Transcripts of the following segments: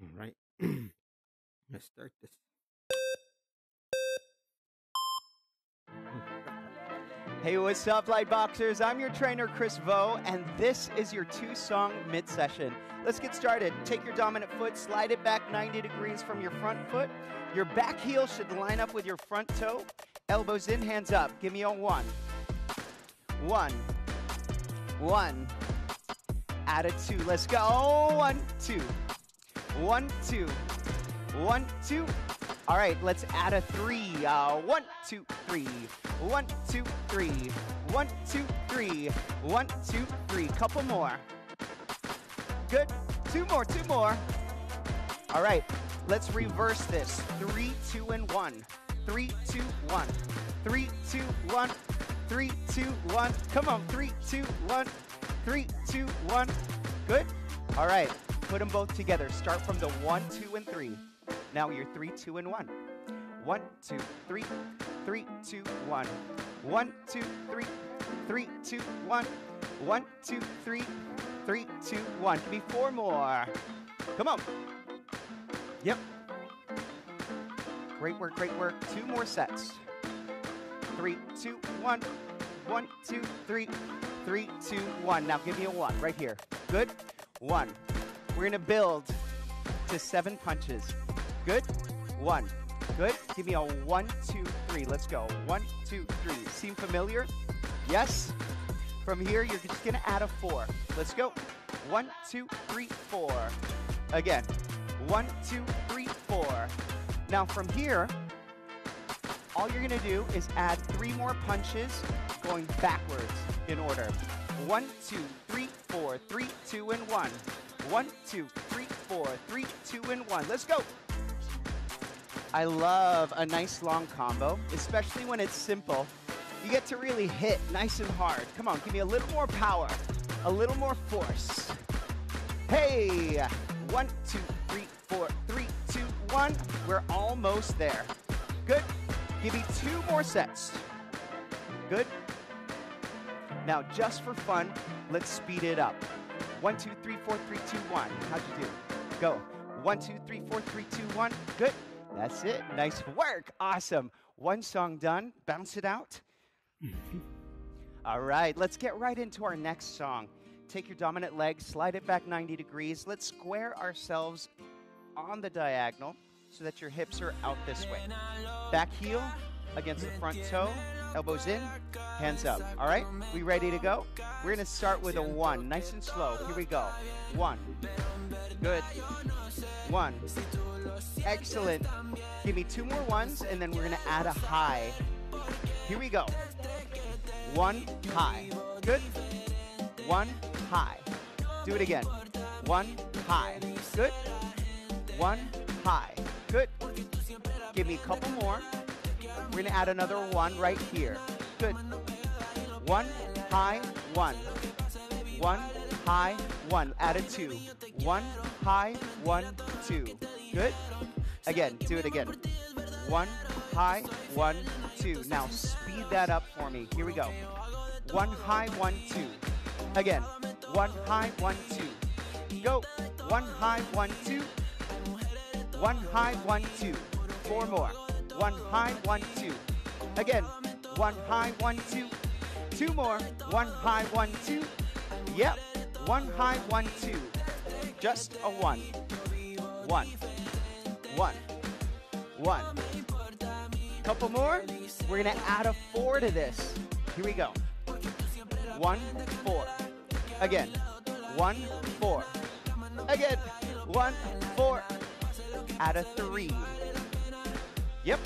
All right. Let's start this. Hey, what's up, Lightboxers? I'm your trainer, Chris Vo, and this is your 2-song mid-session. Let's get started. Take your dominant foot, slide it back 90 degrees from your front foot. Your back heel should line up with your front toe. Elbows in, hands up. Give me a 1. 1. 1. Add a 2. Let's go. 1, 2. 1, 2. 1, 2. All right, let's add a 3. 1, 2, 3. 1, 2, 3. 1, 2, 3. 1, 2, 3. Couple more. Good. 2 more, 2 more. All right, let's reverse this. 3, 2, and 1. 3, 2, 1. 3, 2, 1. 3, 2, 1. Come on, 3, 2, 1. 3, 2, 1. Good. All right, put them both together. Start from the 1, 2, and 3. Now you're 3, 2, and 1. 1, 2, 3. 3, 2, 1. 1, 2, 3. 3, 2, 1. 1, 2, 3. 3, 2, 1. Give me 4 more. Come on. Yep. Great work, great work. 2 more sets. 3, 2, 1. 1, 2, 3. 3, 2, 1. Now give me a 1 right here. Good. 1. We're going to build to 7 punches. Good. 1. Good. Give me a 1, 2, 3. Let's go. 1, 2, 3. Seem familiar? Yes? From here, you're just going to add a 4. Let's go. 1, 2, 3, 4. Again. 1, 2, 3, 4. Now from here, all you're going to do is add 3 more punches going backwards in order. 1, 2, 3, 4. 3, 2, and 1. 1, 2, 3, 4. 3, 2, and 1. Let's go. I love a nice long combo, especially when it's simple. You get to really hit nice and hard. Come on, give me a little more power, a little more force. Hey, 1, 2, 3, 4, 3, 2, 1. We're almost there. Good. Give me 2 more sets. Good. Now, just for fun, let's speed it up. 1, 2, 3, 4, 3, 2, 1. How'd you do? Go. 1, 2, 3, 4, 3, 2, 1. Good. That's it. Nice work. Awesome. 1 song done. Bounce it out. All right. Let's get right into our next song. Take your dominant leg, slide it back 90 degrees. Let's square ourselves on the diagonal so that your hips are out this way. Back heel against the front toe. Elbows in, hands up. All right, we ready to go? We're going to start with a 1, nice and slow. Here we go. 1. Good. 1. Excellent. Give me 2 more 1s, and then we're going to add a high. Here we go. 1 high. Good. 1 high. Do it again. 1 high. Good. 1 high. Good. Give me a couple more. We're going to add another 1 right here. Good. 1 high, 1. 1 high, 1. Add a 2. 1 high, 1, 2. Good. Again, do it again. 1 high, 1, 2. Now speed that up for me. Here we go. 1 high, 1, 2. Again. 1 high, 1, 2. Go. 1 high, 1, 2. 1 high, 1, 2. 4 more. 1 high, 1, 2. Again. 1 high, 1, 2. 2 more. 1 high, 1, 2. Yep. 1 high, 1, 2. Just a 1. 1. 1. 1. Couple more. We're going to add a 4 to this. Here we go. 1, 4. Again. 1, 4. Again. 1, 4. Add a 3. Yep.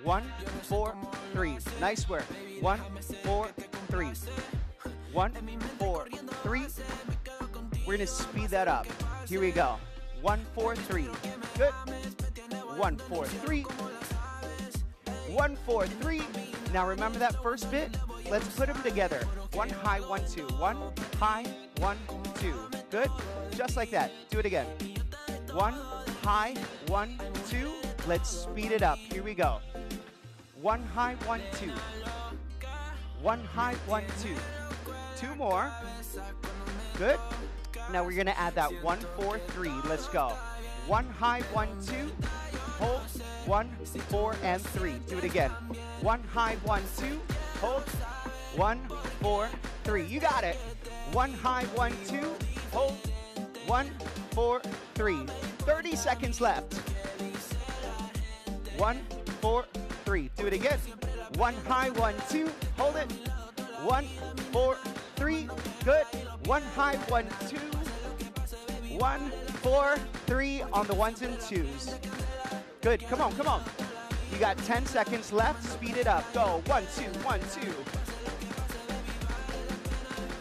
1, 4, 3. Nice work. 1, 4, 3. 1, 4, 3. We're going to speed that up. Here we go. 1, 4, 3. Good. 1, 4, 3. 1, 4, 3. Now remember that first bit? Let's put them together. 1 high, 1, 2. 1 high, 1, 2. Good. Just like that. Do it again. 1 high, 1, 2. Let's speed it up. Here we go. 1 high, 1, 2. 1 high, 1, 2. 2 more. Good. Now we're going to add that 1, 4, 3. Let's go. 1 high, 1, 2. Hold, 1, 4, and 3. Do it again. 1 high, 1, 2. Hold, 1, 4, 3. You got it. 1 high, 1, 2. Hold, 1, 4, 3. 30 seconds left. 1, 4, 3. Do it again. 1 high, 1, 2. Hold it. 1, 4, 3. Good. 1 high, 1, 2. 1, 4, 3 on the ones and twos. Good. Come on, come on. You got 10 seconds left. Speed it up. Go. 1, 2, 1, 2.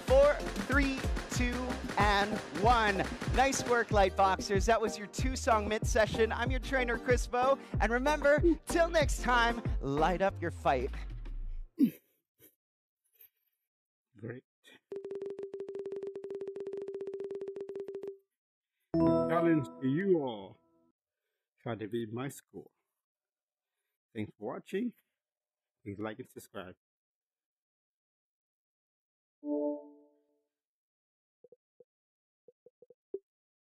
4, 3, 2, and 1. Nice work, Liteboxers. That was your 2-song mid session. I'm your trainer, Chris Vo. And remember, till next time, light up your fight. Great. Challenge to you all. Try to beat my score. Thanks for watching. Please like and subscribe.